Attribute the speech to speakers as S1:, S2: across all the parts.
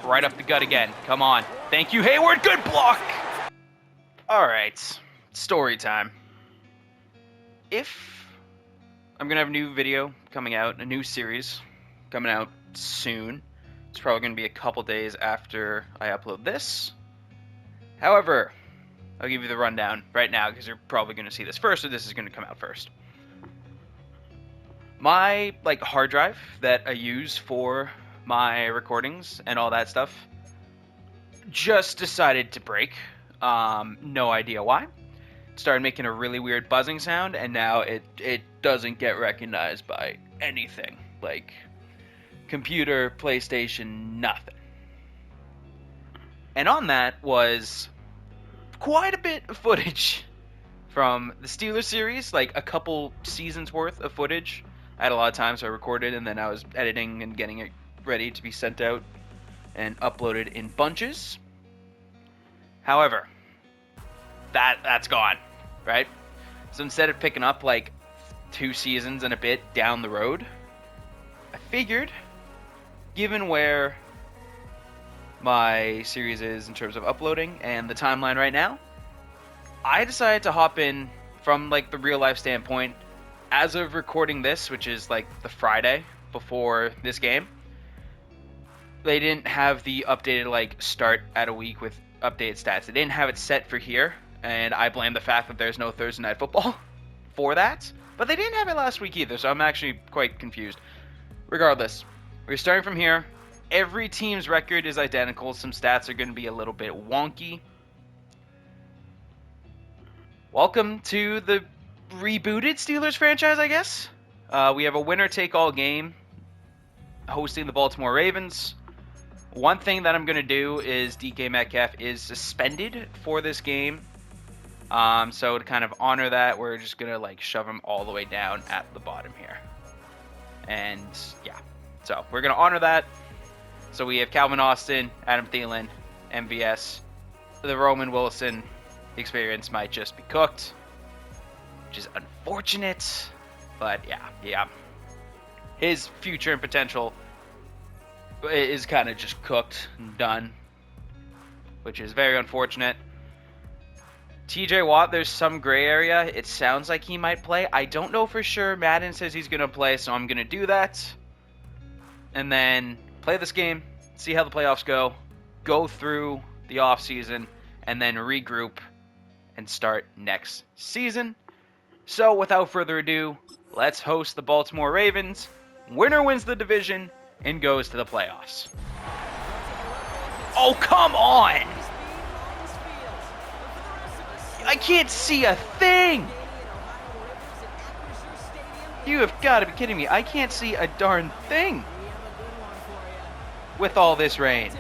S1: Right up the gut again. Come on. Thank you, Hayward. Good block. All right. Story time. I'm going to have a new video coming out, a new series coming out soon. It's probably going to be a couple days after I upload this. However, I'll give you the rundown right now because you're probably going to see this first, or this is going to come out first. My hard drive that I use for my recordings and all that stuff just decided to break. No idea why. Started making a really weird buzzing sound, and now it doesn't get recognized by anything like computer, PlayStation, nothing. And on that was quite a bit of footage from the Steelers series, like a couple seasons worth of footage. I had a lot of time, so I recorded, and then I was editing and getting it ready to be sent out and uploaded in bunches. However, that's gone, right? So instead of picking up 2 seasons and a bit down the road, I figured, given where my series is in terms of uploading and the timeline right now, I decided to hop in from the real life standpoint. As of recording this, which is the Friday before this game, they didn't have the updated start at a week with updated stats. They didn't have it set for here, and I blame the fact that there's no Thursday Night Football for that. But they didn't have it last week either, so I'm actually quite confused. Regardless, we're starting from here. Every team's record is identical. Some stats are going to be a little bit wonky. Welcome to the rebooted Steelers franchise, I guess. We have a winner-take-all game hosting the Baltimore Ravens. One thing that I'm going to do is DK Metcalf is suspended for this game. So to kind of honor that, we're just going to shove him all the way down at the bottom here. And yeah, so we're going to honor that. So we have Calvin Austin, Adam Thielen, MVS. The Roman Wilson experience might just be cooked, which is unfortunate. But yeah. His future and potential is kind of just cooked and done, which is very unfortunate. TJ Watt, there's some gray area. It sounds like he might play. I don't know for sure. Madden says he's going to play, so I'm going to do that. And then play this game, see how the playoffs go through the offseason, and then regroup and start next season. So without further ado, let's host the Baltimore Ravens. Winner wins the division and goes to the playoffs. Oh, come on! I can't see a thing! You have got to be kidding me. I can't see a darn thing with all this rain.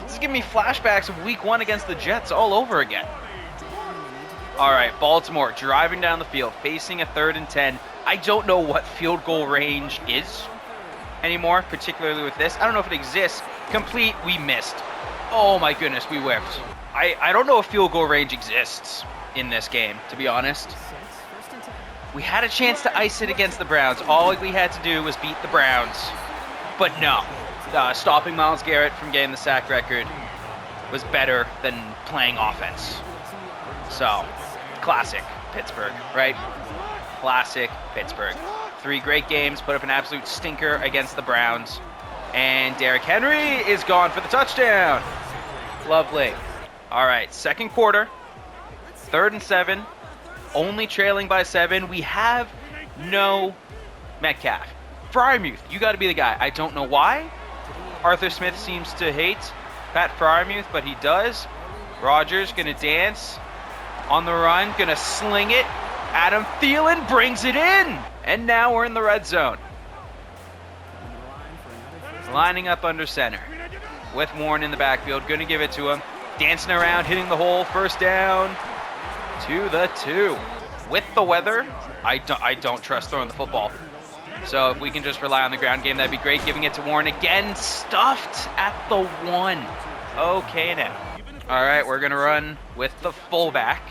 S1: This is giving me flashbacks of week 1 against the Jets all over again. All right, Baltimore driving down the field, facing a 3rd and 10. I don't know what field goal range is anymore, particularly with this. I don't know if it exists. Complete, we missed. Oh my goodness, we whipped. I don't know if field goal range exists in this game, to be honest. We had a chance to ice it against the Browns. All we had to do was beat the Browns. But no, stopping Myles Garrett from getting the sack record was better than playing offense. So, classic Pittsburgh, right? Classic Pittsburgh. 3 great games, put up an absolute stinker against the Browns. And Derrick Henry is gone for the touchdown. Lovely. All right, second quarter, 3rd and 7. Only trailing by 7. We have no Metcalf. Freiermuth, you got to be the guy. I don't know why. Arthur Smith seems to hate Pat Freiermuth, but he does. Rodgers going to dance on the run, going to sling it. Adam Thielen brings it in. And now we're in the red zone. Lining up under center with Warren in the backfield. Going to give it to him. Dancing around, hitting the hole. First down to the 2. With the weather, I don't trust throwing the football. So if we can just rely on the ground game, that'd be great. Giving it to Warren again. Stuffed at the 1. Okay now. All right, we're going to run with the fullback.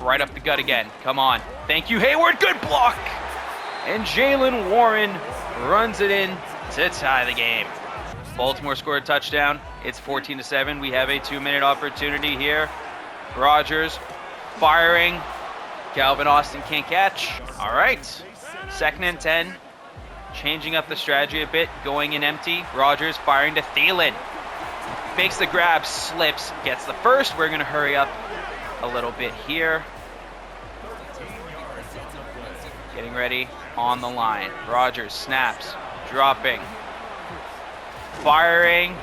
S1: Right up the gut again. Come on. Thank you, Hayward. Good block. And Jalen Warren runs it in to tie the game. Baltimore scored a touchdown. It's 14-7. We have a 2-minute opportunity here. Rodgers firing. Calvin Austin can't catch. All right. 2nd and 10. Changing up the strategy a bit. Going in empty. Rodgers firing to Thielen. Makes the grab. Slips. Gets the first. We're going to hurry up a little bit here. Getting ready on the line. Rodgers snaps. Dropping. Firing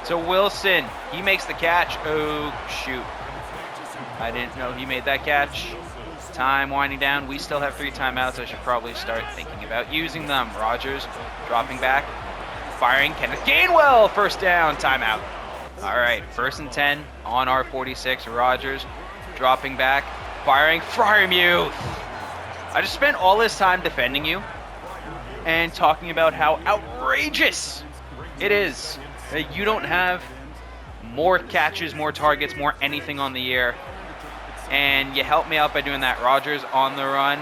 S1: to Wilson. He makes the catch. Oh, shoot. I didn't know he made that catch. Time winding down. We still have 3 timeouts. I should probably start thinking about using them. Rodgers dropping back. Firing. Kenneth Gainwell. First down. Timeout. All right. 1st and 10 on our 46. Rodgers dropping back. Firing. Freiermuth. I just spent all this time defending you and talking about how outrageous it is that you don't have more catches, more targets, more anything on the year. And you helped me out by doing that. Rodgers on the run,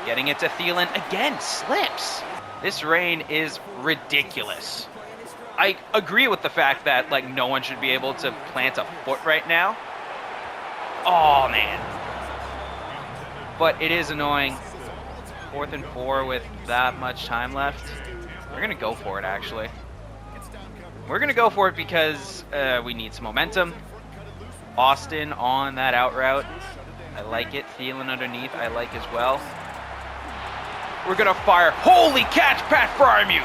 S1: getting it to Thielen. Again, slips. This rain is ridiculous. I agree with the fact that, like, no one should be able to plant a foot right now. Oh, man. But it is annoying. 4th and 4 with that much time left. We're going to go for it, actually. We're going to go for it because we need some momentum. Austin on that out route. I like it. Thielen underneath, I like as well. We're going to fire. Holy catch, Pat Freiermuth.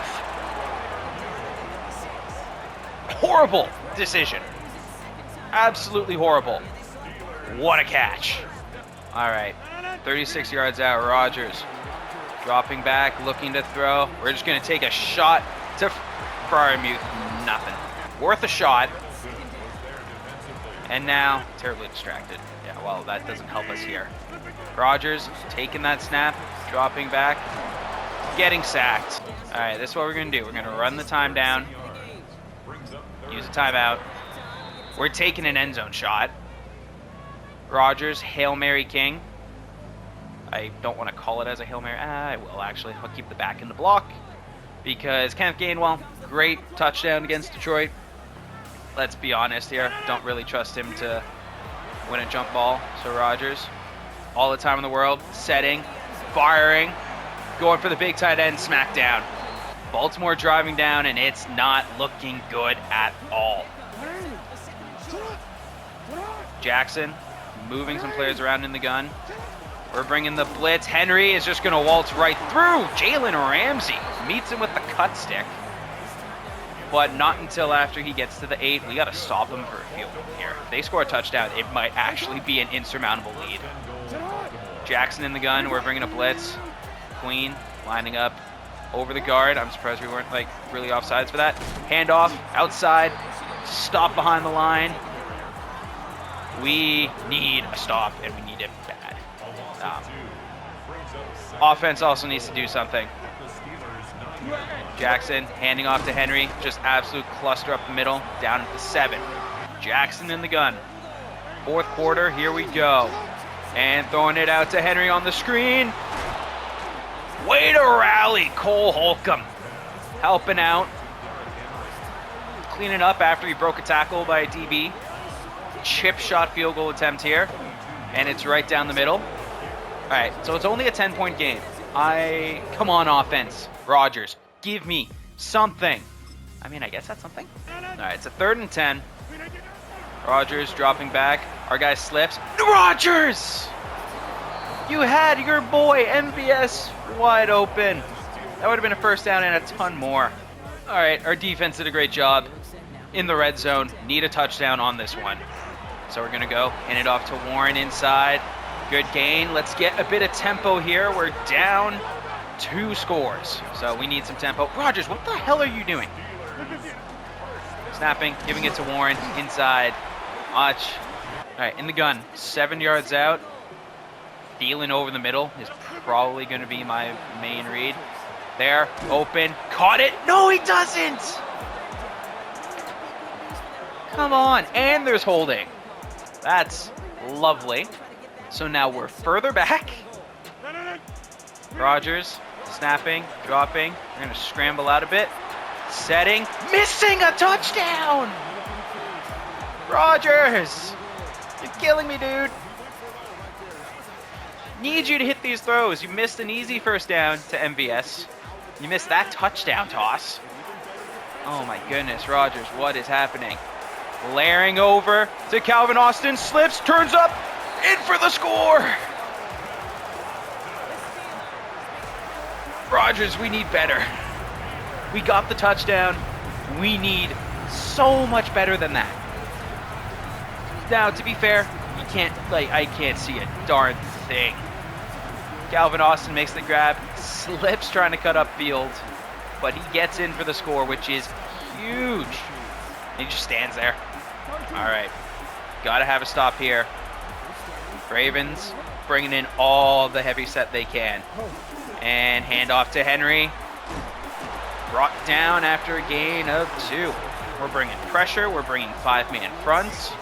S1: Horrible decision. Absolutely horrible. What a catch. All right. 36 yards out. Rodgers dropping back, looking to throw. We're just going to take a shot to Freiermuth. Nothing. Worth a shot. And now, terribly distracted. Yeah, well, that doesn't help us here. Rodgers taking that snap, dropping back, getting sacked. All right, this is what we're going to do. We're going to run the time down, use a timeout. We're taking an end zone shot. Rodgers, Hail Mary King. I don't want to call it as a Hail Mary. I will, actually. I'll keep the back in the block because Kenneth Gainwell, great touchdown against Detroit. Let's be honest here. Don't really trust him to win a jump ball. So Rodgers, all the time in the world, setting, firing, going for the big tight end, smack down. Baltimore driving down, and it's not looking good at all. Jackson moving some players around in the gun. We're bringing the blitz. Henry is just going to waltz right through. Jalen Ramsey meets him with the cut stick. But not until after he gets to the 8. We got to stop him for a field goal here. If they score a touchdown, it might actually be an insurmountable lead. Jackson in the gun. We're bringing a blitz. Queen lining up over the guard. I'm surprised we weren't like really offsides for that. Handoff outside. Stop behind the line. We need a stop, and we need it bad. Offense also needs to do something. Jackson handing off to Henry. Just absolute cluster up the middle. Down at the 7. Jackson in the gun. 4th quarter. Here we go. And throwing it out to Henry on the screen. Way to rally. Cole Holcomb helping out. Cleaning up after he broke a tackle by a DB. Chip shot field goal attempt here. And it's right down the middle. All right, so it's only a 10-point game. Come on, offense. Rodgers, give me something. I mean, I guess that's something. All right, it's a 3rd and 10. Rodgers dropping back. Our guy slips. Rodgers! You had your boy, MVS, wide open. That would have been a first down and a ton more. All right, our defense did a great job in the red zone. Need a touchdown on this one. So we're going to go hand it off to Warren inside. Good gain. Let's get a bit of tempo here. We're down 2 scores. So we need some tempo. Rodgers, what the hell are you doing? Snapping, giving it to Warren inside. Watch. All right, in the gun. 7 yards out. Thielen over the middle is probably going to be my main read. There, open, caught it. No, he doesn't. Come on, and there's holding. That's lovely. So now we're further back. Rodgers Snapping, dropping. We're going to scramble out a bit. Setting, missing a touchdown! Rodgers! You're killing me, dude. Need you to hit these throws. You missed an easy first down to MVS. You missed that touchdown toss. Oh my goodness, Rodgers, what is happening? Layering over to Calvin Austin, slips, turns up, in for the score! Rodgers, we need better. We got the touchdown. We need so much better than that. Now, to be fair, I can't see a darn thing. Calvin Austin makes the grab, slips trying to cut upfield, but he gets in for the score, which is huge. He just stands there. All right, gotta have a stop here. Ravens bringing in all the heavy set they can. And handoff to Henry. Brought down after a gain of 2. We're bringing pressure. We're bringing 5-man fronts.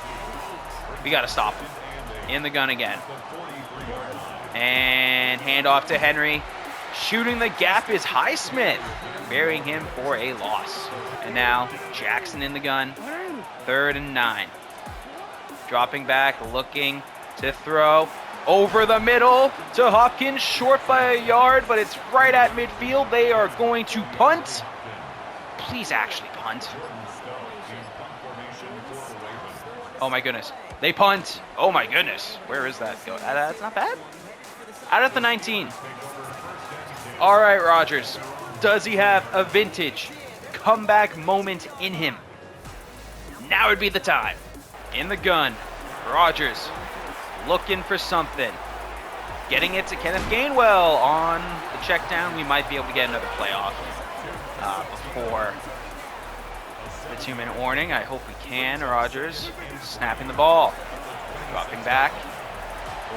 S1: We got to stop him. In the gun again. And handoff to Henry. Shooting the gap is Highsmith. Burying him for a loss. And now Jackson in the gun. 3rd and 9. Dropping back, looking to throw. Over the middle to Hopkins, short by a yard, but it's right at midfield. They are going to punt. Please actually punt. Oh my goodness. They punt. Oh my goodness. Where is that going? That's not bad. Out at the 19. All right, Rodgers. Does he have a vintage comeback moment in him? Now would be the time. In the gun. Rodgers. Looking for something. Getting it to Kenneth Gainwell on the check down. We might be able to get another playoff before the 2-minute warning. I hope we can. Rodgers snapping the ball. Dropping back.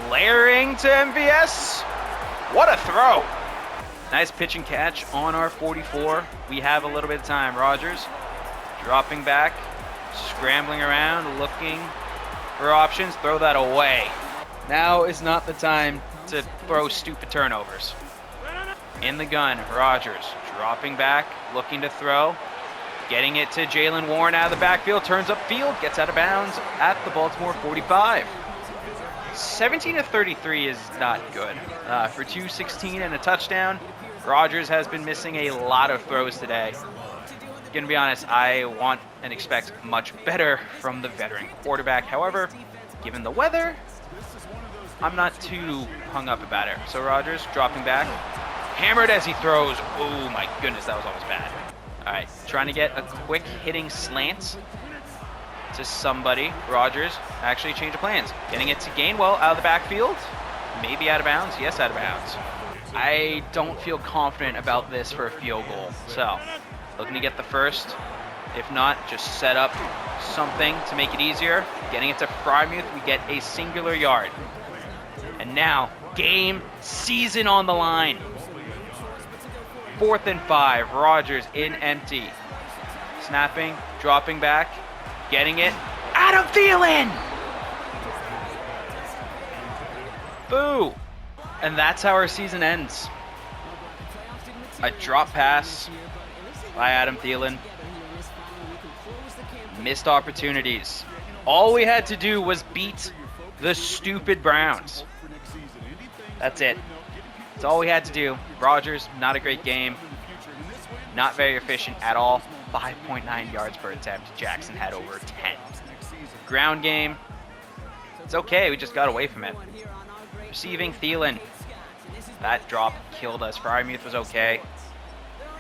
S1: Layering to MVS. What a throw. Nice pitch and catch on our 44. We have a little bit of time. Rodgers dropping back. Scrambling around. Looking for options, throw that away. Now is not the time to throw stupid turnovers. In the gun, Rodgers dropping back, looking to throw. Getting it to Jalen Warren out of the backfield, turns upfield, gets out of bounds at the Baltimore 45. 17-33 is not good. For 216 and a touchdown, Rodgers has been missing a lot of throws today. Gonna be honest, I want and expect much better from the veteran quarterback. However, given the weather, I'm not too hung up about it. So Rodgers dropping back, hammered as he throws. Oh my goodness, that was almost bad. All right, trying to get a quick hitting slant to somebody. Rodgers actually changed of plans. Getting it to Gainwell out of the backfield. Maybe out of bounds. Yes, out of bounds. I don't feel confident about this for a field goal. So looking to get the first. If not, just set up something to make it easier. Getting it to Frymouth, we get a singular yard. And now, game, season on the line. 4th and 5, Rodgers in empty. Snapping, dropping back, getting it. Adam Thielen! Boo! And that's how our season ends. A drop pass by Adam Thielen. Missed opportunities. All we had to do was beat the stupid Browns. That's it. That's all we had to do. Rodgers, not a great game. Not very efficient at all. 5.9 yards per attempt. Jackson had over 10. Ground game. It's okay. We just got away from it. Receiving Thielen. That drop killed us. Frymouth was okay.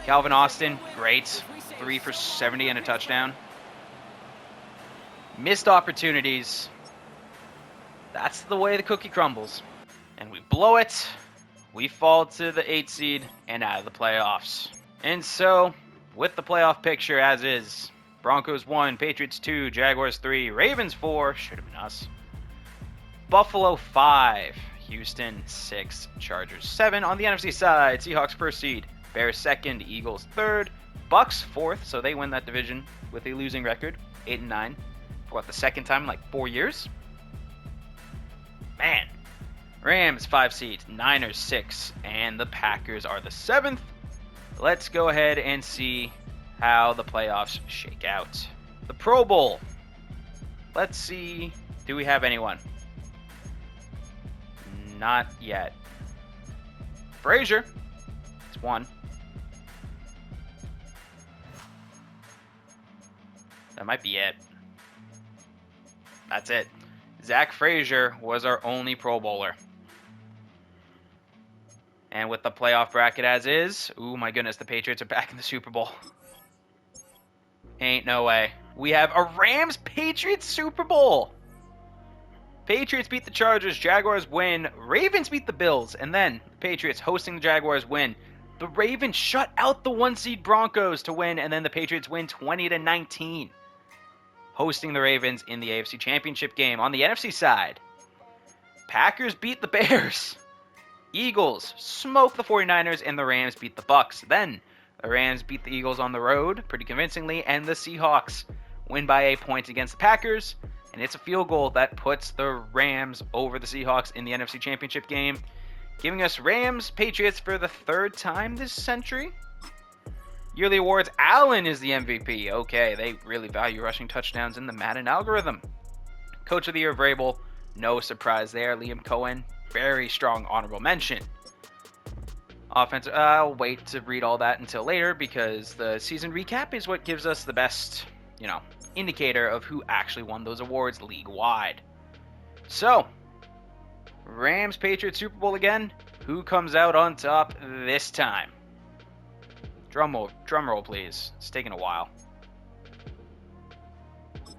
S1: Calvin Austin, great. 3 for 70 and a touchdown. Missed opportunities. That's the way the cookie crumbles. And we blow it. We fall to the 8th seed and out of the playoffs. And so, with the playoff picture as is, Broncos 1, Patriots 2, Jaguars 3, Ravens 4, should have been us. Buffalo 5, Houston 6, Chargers 7. On the NFC side, Seahawks 1st seed, Bears 2nd, Eagles 3rd, Bucks 4th, so they win that division with a losing record, 8-9. For what, the second time in like 4 years? Man, Rams 5 seed, Niners 6, and the Packers are the 7th. Let's go ahead and see how the playoffs shake out. The Pro Bowl. Let's see. Do we have anyone? Not yet. Frazier. It's 1. That might be it. That's it. Zach Frazier was our only Pro Bowler. And with the playoff bracket as is, ooh, my goodness, the Patriots are back in the Super Bowl. Ain't no way. We have a Rams-Patriots Super Bowl. Patriots beat the Chargers, Jaguars win, Ravens beat the Bills, and then the Patriots hosting the Jaguars win. The Ravens shut out the 1-seed Broncos to win, and then the Patriots win 20-19. Hosting the Ravens in the AFC Championship game. On the NFC side, Packers beat the Bears. Eagles smoke the 49ers, and the Rams beat the Bucks. Then the Rams beat the Eagles on the road pretty convincingly, and the Seahawks win by a point against the Packers. And it's a field goal that puts the Rams over the Seahawks in the NFC Championship game, giving us Rams Patriots for the 3rd time this century. Yearly awards, Allen is the MVP. Okay, they really value rushing touchdowns in the Madden algorithm. Coach of the Year, Vrabel. No surprise there. Liam Cohen, very strong honorable mention. Offensive, I'll wait to read all that until later because the season recap is what gives us the best, indicator of who actually won those awards league-wide. So, Rams Patriots Super Bowl again. Who comes out on top this time? Drum roll, please. It's taking a while.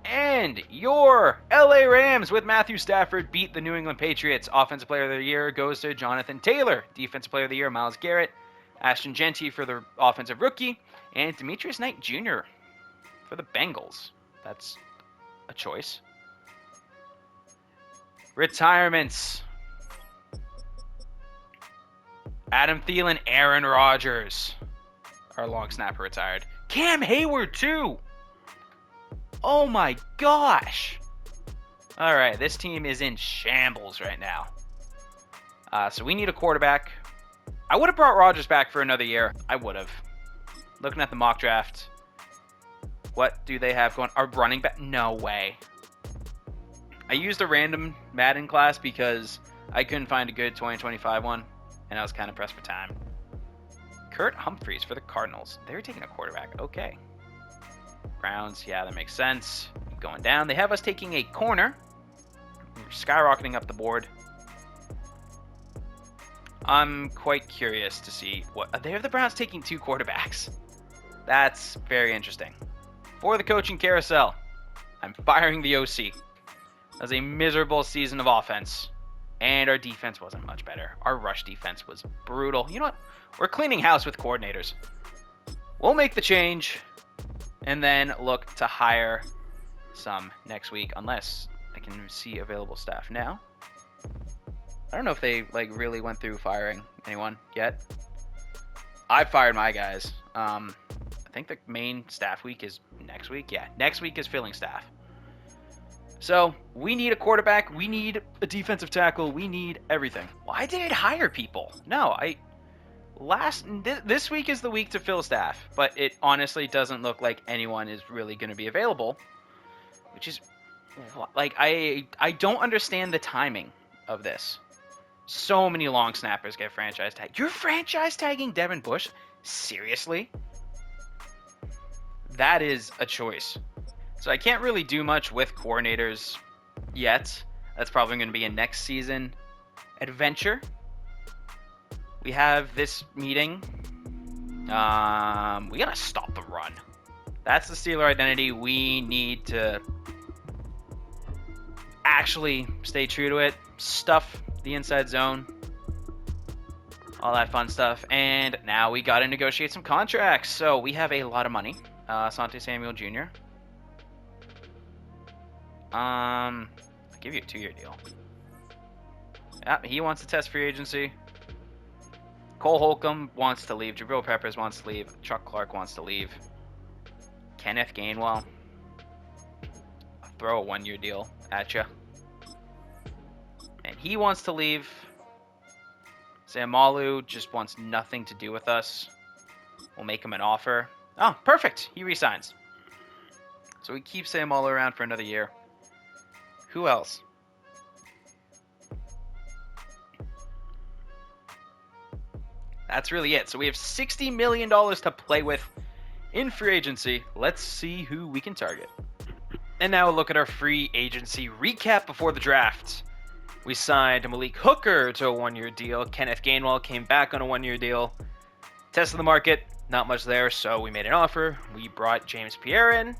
S1: And your LA Rams with Matthew Stafford beat the New England Patriots. Offensive Player of the Year goes to Jonathan Taylor. Defensive Player of the Year, Myles Garrett. Ashton Genty for the Offensive Rookie. And Demetrius Knight Jr. for the Bengals. That's a choice. Retirements. Adam Thielen, Aaron Rodgers. Our long snapper retired. Cam Hayward, too. Oh, my gosh. All right, this team is in shambles right now. So we need a quarterback. I would have brought Rodgers back for another year. I would have. Looking at the mock draft. What do they have going? Our running back? No way. I used a random Madden class because I couldn't find a good 2025 one, and I was kind of pressed for time. Kurt Humphries for the Cardinals. They're taking a quarterback. Okay. Browns, yeah, that makes sense. Keep going down. They have us taking a corner. We're skyrocketing up the board. I'm quite curious to see what... They have the Browns taking 2 quarterbacks. That's very interesting. For the coaching carousel, I'm firing the OC. That was a miserable season of offense. And our defense wasn't much better. Our rush defense was brutal. You know what? We're cleaning house with coordinators. We'll make the change and then look to hire some next week, unless I can see available staff now. I don't know if they really went through firing anyone yet. I fired my guys. I think the main staff week is next week. Yeah, next week is filling staff. So we need a quarterback. We need a defensive tackle. We need everything. Why did it hire people? No, this week is the week to fill staff, but it honestly doesn't look like anyone is really going to be available, which is I don't understand the timing of this. So many long snappers get franchise tagged. You're franchise tagging Devin Bush? Seriously? That is a choice. So I can't really do much with coordinators yet. That's probably going to be a next season adventure. We have this meeting. We got to stop the run. That's the Steeler identity. We need to actually stay true to it. Stuff the inside zone. All that fun stuff. And now we got to negotiate some contracts. So we have a lot of money. Asante Samuel Jr. I'll give you a 2-year deal. Yeah, he wants to test free agency. Cole Holcomb wants to leave. Jabril Peppers wants to leave. Chuck Clark wants to leave. Kenneth Gainwell. I'll throw a 1-year deal at you. And he wants to leave. Samalu just wants nothing to do with us. We'll make him an offer. Oh, perfect. He resigns. So we keep Samalu around for another year. Who else? That's really it. So we have $60 million to play with in free agency. Let's see who we can target. And now we'll look at our free agency recap before the draft. We signed Malik Hooker to a one-year deal. Kenneth Gainwell came back on a one-year deal. Tested the market, not much there, so we made an offer. We brought James Pierre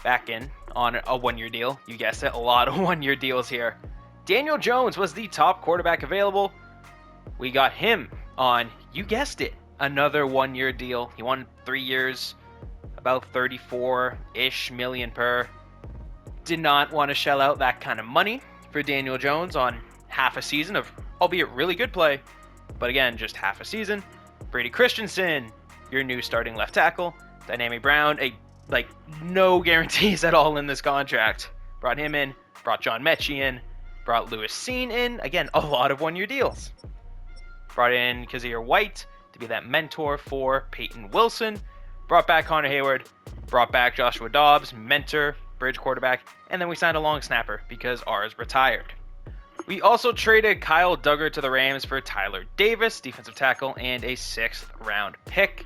S1: back in on a one-year deal. You guessed it, a lot of one-year deals here. Daniel Jones was the top quarterback available. We got him on, you guessed it, another one-year deal. He won 3 years, about 34-ish million per. Did not want to shell out that kind of money for Daniel Jones on half a season of, albeit really good play, but again, just half a season. Brady Christensen, your new starting left tackle. Dynamic Brown, no guarantees at all in this contract. Brought him in, brought John Mechie in, brought Lewis Seen in. Again, a lot of one-year deals. Brought in Kazir White to be that mentor for Peyton Wilson. Brought back Connor Hayward. Brought back Joshua Dobbs, mentor, bridge quarterback. And then we signed a long snapper because ours retired. We also traded Kyle Duggar to the Rams for Tyler Davis, defensive tackle, and a 6th round pick.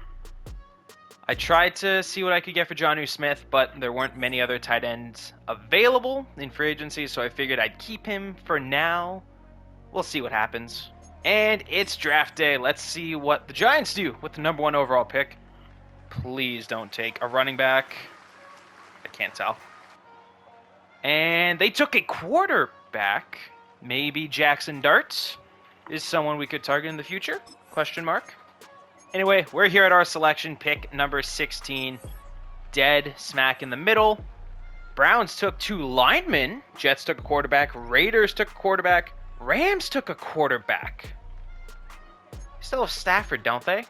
S1: I tried to see what I could get for Jonnu Smith, but there weren't many other tight ends available in free agency, so I figured I'd keep him for now. We'll see what happens. And it's draft day. Let's see what the Giants do with the number 1 overall pick. Please don't take a running back. I can't tell. And they took a quarterback. Maybe Jackson Darts is someone we could target in the future? Question mark. Anyway, we're here at our selection, pick number 16. Dead smack in the middle. Browns took 2 linemen. Jets took a quarterback. Raiders took a quarterback. Rams took a quarterback. Still have Stafford, don't they?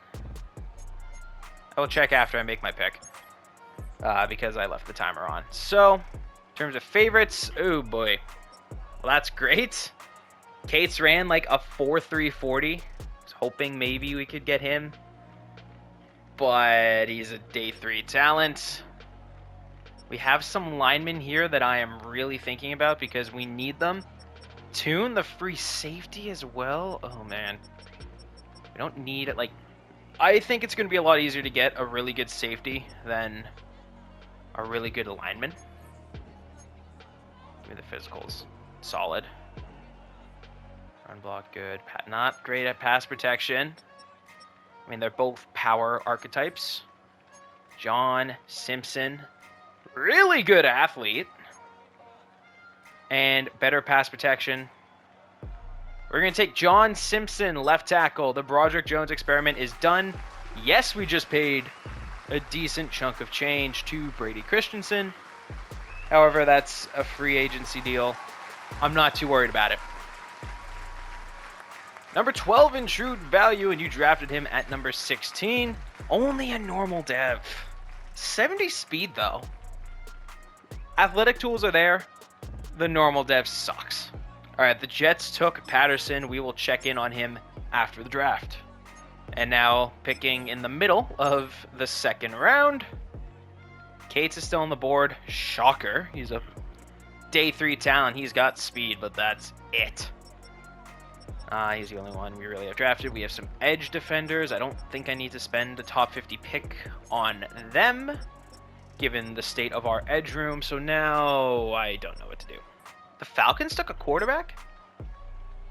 S1: I will check after I make my pick. Because I left the timer on. So, in terms of favorites, oh boy. Well, that's great. Cates ran like a 4.340. I was hoping maybe we could get him. But he's a day 3 talent. We have some linemen here that I am really thinking about because we need them. Tune the free safety as well. Oh man, we don't need it. I think it's going to be a lot easier to get a really good safety than a really good lineman. Give me the physicals. Solid. Run block good. Not great at pass protection. I mean, they're both power archetypes. John Simpson, really good athlete. And better pass protection. We're going to take John Simpson, left tackle. The Broderick Jones experiment is done. Yes, we just paid a decent chunk of change to Brady Christensen. However, that's a free agency deal. I'm not too worried about it. Number 12 in true value, and you drafted him at number 16. Only a normal dev. 70 speed, though. Athletic tools are there. The normal dev sucks. All right, the Jets took Patterson. We will check in on him after the draft. And now picking in the middle of the 2nd round. Cates is still on the board. Shocker. He's a day 3 talent. He's got speed, but that's it. He's the only one we really have drafted. We have some edge defenders. I don't think I need to spend a top 50 pick on them, given the state of our edge room. So now I don't know what to do. The Falcons took a quarterback?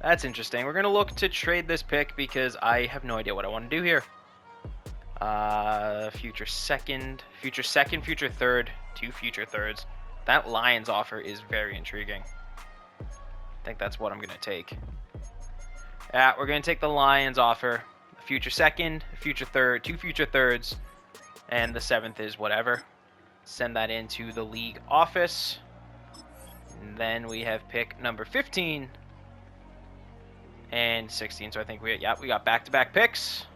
S1: That's interesting. We're going to look to trade this pick because I have no idea what I want to do here. Future second, future third, 2 future thirds. That Lions offer is very intriguing. I think that's what I'm going to take. Yeah, we're going to take the Lions offer. A future second, a future third, 2 future thirds, and the 7th is whatever. Send that into the league office. And then we have pick number 15 and 16. So I think we got back-to-back picks.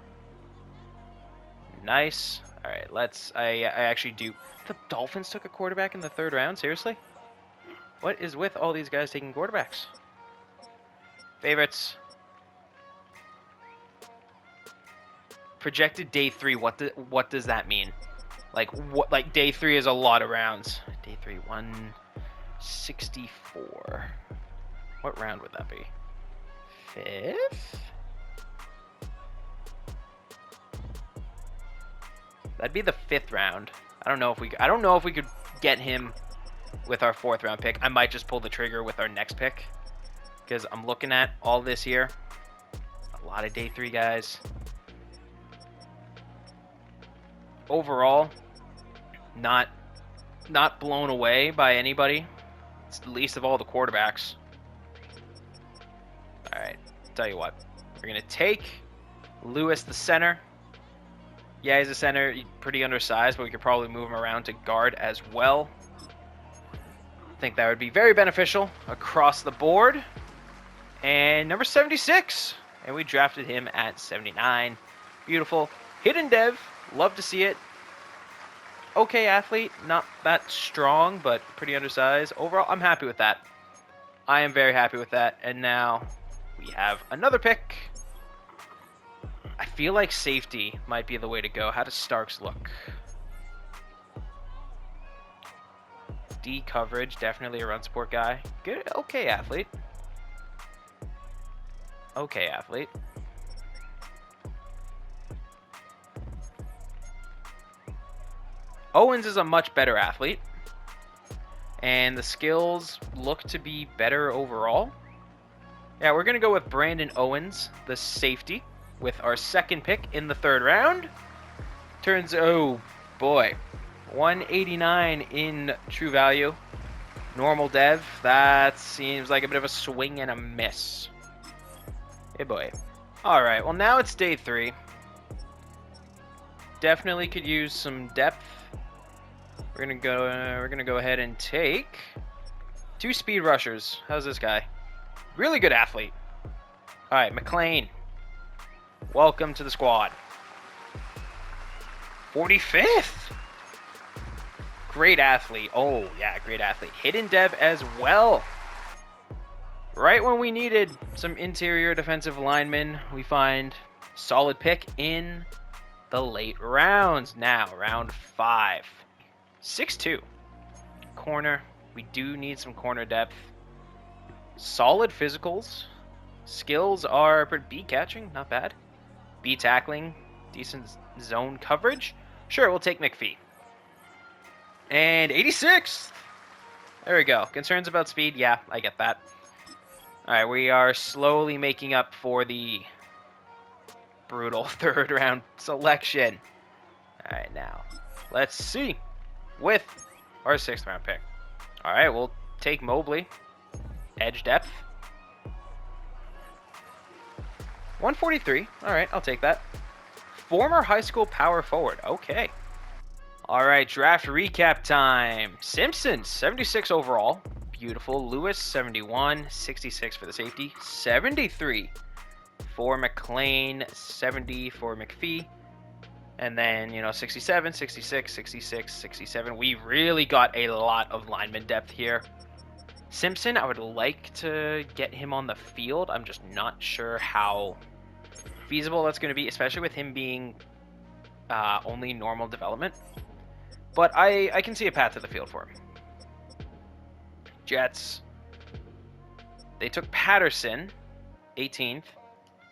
S1: Nice. All right, I actually do. The Dolphins took a quarterback in the 3rd round? Seriously? What is with all these guys taking quarterbacks? Favorites. projected day 3. What does that mean? Like what? Like day 3 is a lot of rounds. Day 3, 164. What round would that be? 5th? That'd be the 5th round. I don't know if we could get him with our 4th round pick. I might just pull the trigger with our next pick, because I'm looking at all this here. A lot of day 3 guys. Overall, not blown away by anybody. It's the least of all the quarterbacks. All right, tell you what, we're gonna take Lewis, the center. Yeah, he's a center, he's pretty undersized, but we could probably move him around to guard as well. I think that would be very beneficial across the board. And number 76, and we drafted him at 79. Beautiful. Hidden dev, love to see it. Okay athlete, not that strong, but pretty undersized. Overall, I'm happy with that. I am very happy with that. And now we have another pick. I feel like safety might be the way to go. How does Starks look? D coverage, definitely a run support guy. Good, okay athlete. Okay athlete. Owens is a much better athlete, and the skills look to be better overall. Yeah, we're going to go with Brandon Owens, the safety, with our 2nd pick in the 3rd round. Oh boy, 189 in true value. Normal dev, that seems like a bit of a swing and a miss. Hey boy. Alright, well now it's day 3. Definitely could use some depth. We're gonna go ahead and take 2 speed rushers. How's this guy? Really good athlete. All right, McLean. Welcome to the squad. 45th. Great athlete. Oh yeah, great athlete. Hidden dev as well. Right when we needed some interior defensive linemen, we find solid pick in the late rounds. Now, round 5. 6'2". Corner. We do need some corner depth. Solid physicals. Skills are B catching, not bad. B tackling, decent zone coverage. Sure, we'll take McPhee. And 86th. There we go. Concerns about speed? Yeah, I get that. All right, we are slowly making up for the brutal 3rd round selection. All right, now let's see with our 6th round pick. All right, we'll take Mobley. Edge depth. 143. All right, I'll take that. Former high school power forward. Okay. All right, draft recap time. Simpson, 76 overall. Beautiful. Lewis, 71. 66 for the safety. 73 for McLean. 70 for McPhee. And then, 67, 66, 66, 67. We really got a lot of lineman depth here. Simpson, I would like to get him on the field. I'm just not sure how feasible that's going to be, especially with him being only normal development. But I can see a path to the field for him. Jets. They took Patterson, 18th.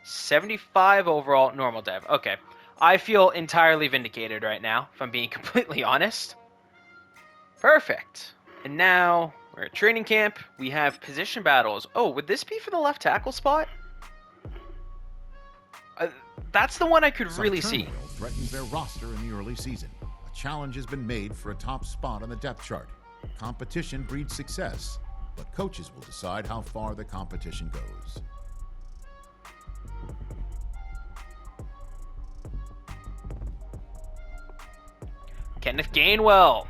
S1: 75 overall, normal dev. Okay. I feel entirely vindicated right now, if I'm being completely honest. Perfect. And now we're at training camp. We have position battles. Oh, would this be for the left tackle spot? That's the one I could really see.
S2: Threatens their roster in the early season. A challenge has been made for a top spot on the depth chart. Competition breeds success, but coaches will decide how far the competition goes.
S1: Kenneth Gainwell.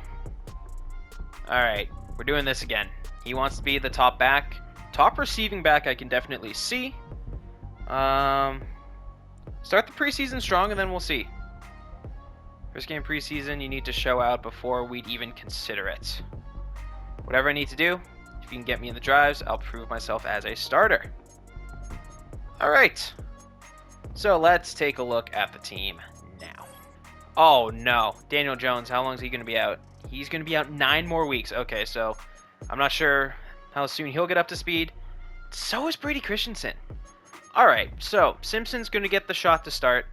S1: All right, we're doing this again. He wants to be the top back. Top receiving back I can definitely see. Start the preseason strong and then we'll see. First game preseason, you need to show out before we'd even consider it. Whatever I need to do, if you can get me in the drives, I'll prove myself as a starter. All right, so let's take a look at the team Oh, no. Daniel Jones, how long is he going to be out? He's going to be out 9 more weeks. Okay, so I'm not sure how soon he'll get up to speed. So is Brady Christensen. All right, so Simpson's going to get the shot to start.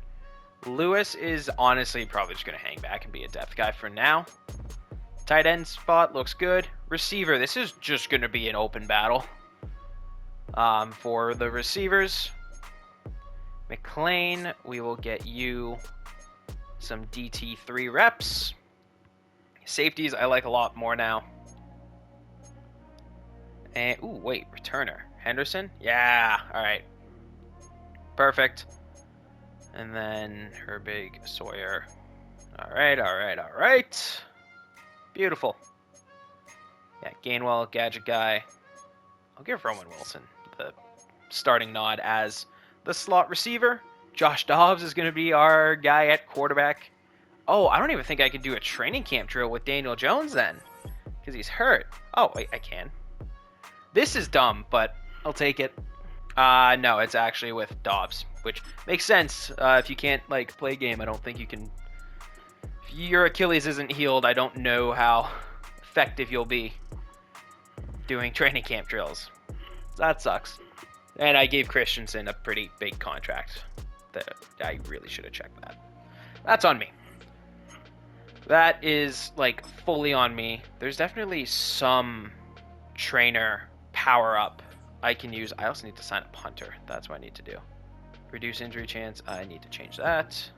S1: Lewis is honestly probably just going to hang back and be a depth guy for now. Tight end spot looks good. Receiver, this is just going to be an open battle for the receivers. McLean, we will get you some DT3 reps. Safeties, I like a lot more now. And, ooh, wait, returner. Henderson? Yeah, all right. Perfect. And then Herbig, Sawyer. All right. Beautiful. Yeah, Gainwell, Gadget Guy. I'll give Roman Wilson the starting nod as the slot receiver. Josh Dobbs is going to be our guy at quarterback. Oh, I don't even think I can do a training camp drill with Daniel Jones then, because he's hurt. Oh, wait, I can. This is dumb, but I'll take it. No, it's actually with Dobbs, which makes sense. If you can't play a game, I don't think you can. If your Achilles isn't healed, I don't know how effective you'll be doing training camp drills. That sucks. And I gave Christensen a pretty big contract. That I really should have checked that. That's on me. That is fully on me. There's definitely some trainer power up I can use. I also need to sign up Hunter. That's what I need to do. Reduce injury chance. I need to change that.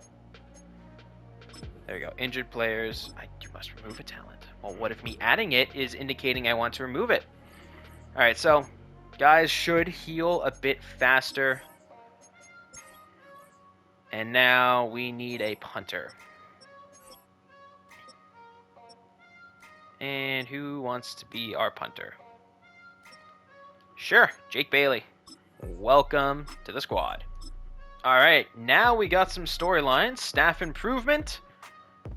S1: There we go. Injured players. You must remove a talent. Well, what if me adding it is indicating I want to remove it? All right, so guys should heal a bit faster. And now we need a punter. And who wants to be our punter? Sure, Jake Bailey. Welcome to the squad. All right, now we got some storylines, staff improvement.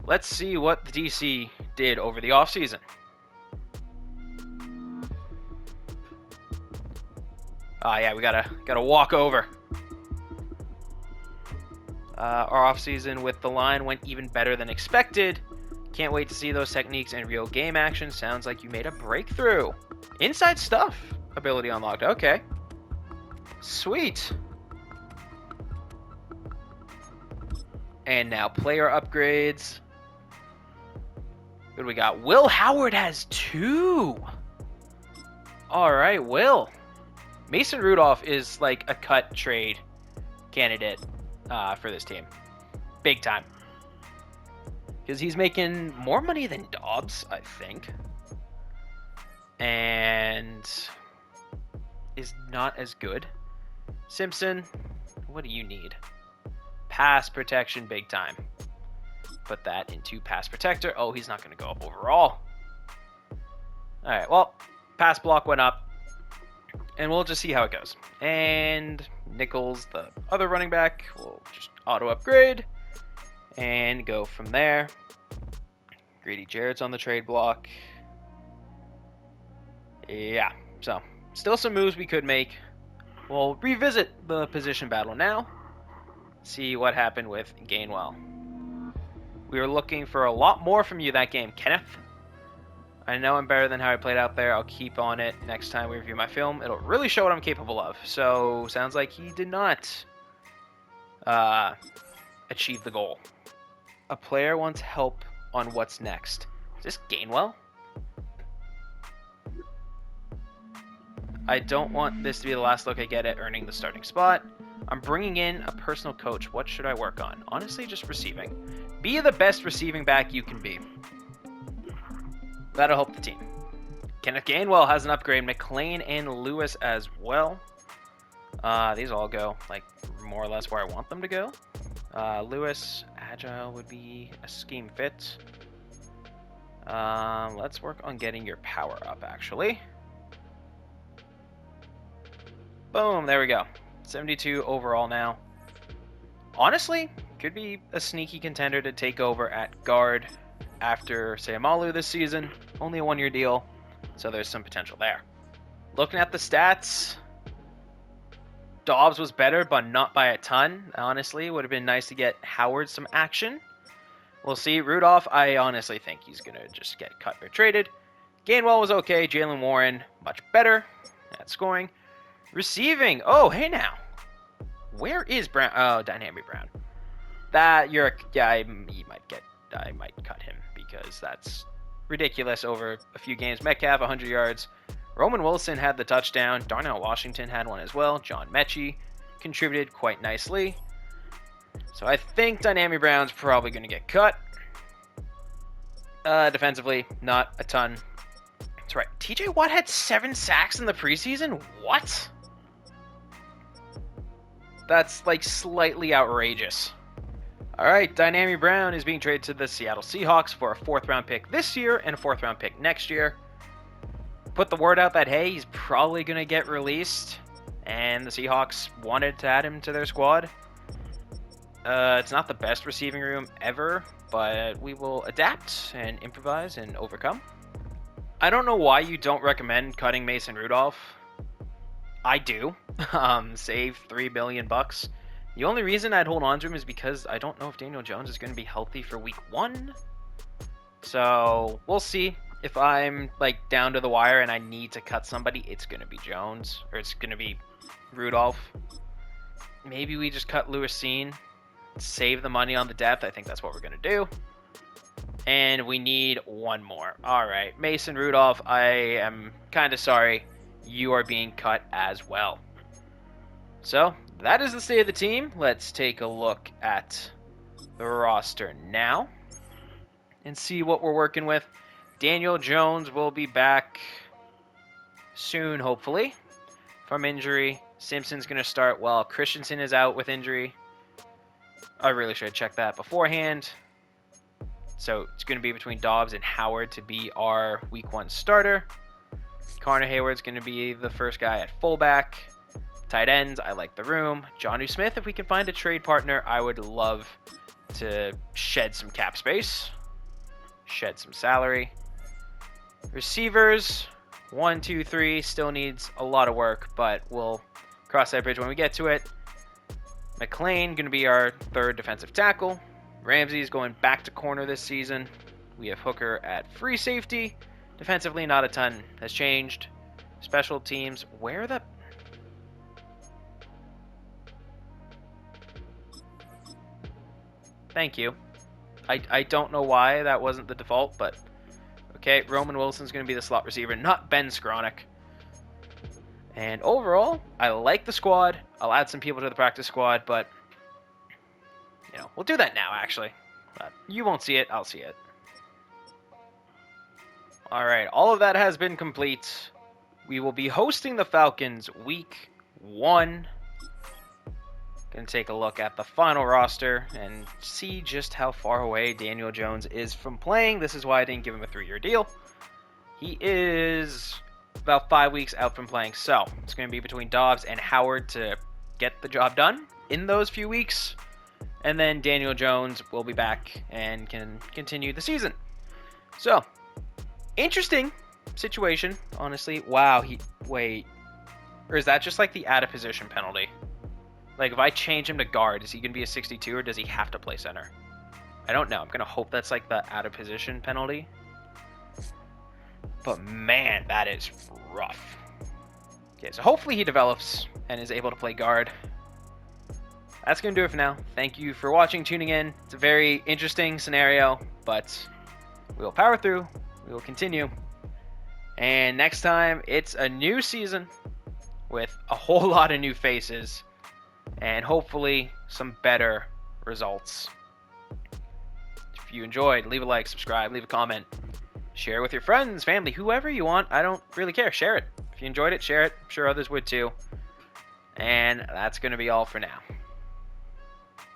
S1: Let's see what the DC did over the offseason. Yeah, we gotta walk over. Our offseason with the line went even better than expected. Can't wait to see those techniques in real game action. Sounds like you made a breakthrough. Inside stuff ability unlocked. Okay. Sweet. And now player upgrades. What do we got? Will Howard has 2. All right, Will. Mason Rudolph is a cut trade candidate for this team. Big time. Because he's making more money than Dobbs, I think. And is not as good. Simpson, what do you need? Pass protection, big time. Put that into pass protector. Oh, he's not going to go up overall. All right, well, pass block went up. And we'll just see how it goes. And Nichols, the other running back, will just auto upgrade and go from there. Grady Jarrett's on the trade block. Yeah, so still some moves we could make. We'll revisit the position battle now. See what happened with Gainwell. We were looking for a lot more from you that game, Kenneth. I know I'm better than how I played out there. I'll keep on it next time we review my film. It'll really show what I'm capable of. So, sounds like he did not achieve the goal. A player wants help on what's next. Is this Gainwell? I don't want this to be the last look I get at earning the starting spot. I'm bringing in a personal coach. What should I work on? Honestly, just receiving. Be the best receiving back you can be. That'll help the team. Kenneth Gainwell has an upgrade. McLean and Lewis as well. These all go more or less where I want them to go. Lewis, agile would be a scheme fit. Let's work on getting your power up, actually. Boom, there we go. 72 overall now. Honestly, could be a sneaky contender to take over at guard after Sayamalu this season. Only a 1-year deal, so there's some potential there. Looking at the stats, Dobbs was better, but not by a ton. Honestly, would have been nice to get Howard some action. We'll see. Rudolph, I honestly think he's going to just get cut or traded. Gainwell was okay. Jalen Warren, much better at scoring. Receiving. Oh, hey now. Where is Brown? Oh, Dynamic Brown. I might cut him because that's ridiculous over a few games. Metcalf, 100 yards. Roman Wilson had the touchdown. Darnell Washington had one as well. John Mechie contributed quite nicely. So I think Dynamic Brown's probably going to get cut. Defensively, not a ton. That's right. TJ Watt had 7 sacks in the preseason? What? That's like slightly outrageous. All right, Dynamic Brown is being traded to the Seattle Seahawks for a 4th-round pick this year and a 4th-round pick next year. Put the word out that, hey, he's probably going to get released, and the Seahawks wanted to add him to their squad. It's not the best receiving room ever, but we will adapt and improvise and overcome. I don't know why you don't recommend cutting Mason Rudolph. I do. Save $3 billion. The only reason I'd hold on to him is because I don't know if Daniel Jones is going to be healthy for week 1. So we'll see. If I'm like down to the wire and I need to cut somebody, it's going to be Jones or it's going to be Rudolph. Maybe we just cut Lewis Cine, save the money on the depth. I think that's what we're going to do. And we need one more. All right, Mason Rudolph, I am kind of sorry. You are being cut as well. So that is the state of the team. Let's take a look at the roster now and see what we're working with. Daniel Jones will be back soon, hopefully, from injury. Simpson's going to start while Christensen is out with injury. I really should have checked that beforehand. So it's going to be between Dobbs and Howard to be our week 1 starter. Connor Hayward's going to be the first guy at fullback. Tight ends, I like the room. Jonnu Smith, if we can find a trade partner, I would love to shed some cap space. Shed some salary. Receivers, 1, 2, 3, still needs a lot of work, but we'll cross that bridge when we get to it. McLean going to be our 3rd defensive tackle. Ramsey's going back to corner this season. We have Hooker at free safety. Defensively, not a ton has changed. Special teams, where the... Thank you. I don't know why that wasn't the default, but okay. Roman Wilson's going to be the slot receiver, not Ben Skronik. And overall, I like the squad. I'll add some people to the practice squad, but you know, we'll do that now, actually. You won't see it. I'll see it. All right. All of that has been complete. We will be hosting the Falcons week 1. Going to take a look at the final roster and see just how far away Daniel Jones is from playing. This is why I didn't give him a 3-year deal. He is about 5 weeks out from playing. So it's going to be between Dobbs and Howard to get the job done in those few weeks. And then Daniel Jones will be back and can continue the season. So, interesting situation, honestly. Wow, wait. Or is that just like the out of position penalty? Like, if I change him to guard, is he going to be a 62 or does he have to play center? I don't know. I'm going to hope that's like the out of position penalty. But man, that is rough. Okay, so hopefully he develops and is able to play guard. That's going to do it for now. Thank you for watching, tuning in. It's a very interesting scenario, but we will power through. We will continue. And next time, it's a new season with a whole lot of new faces. And hopefully some better results. If you enjoyed, leave a like, subscribe, leave a comment. Share it with your friends, family, whoever you want. I don't really care. Share it. If you enjoyed it, share it. I'm sure others would too. And that's going to be all for now.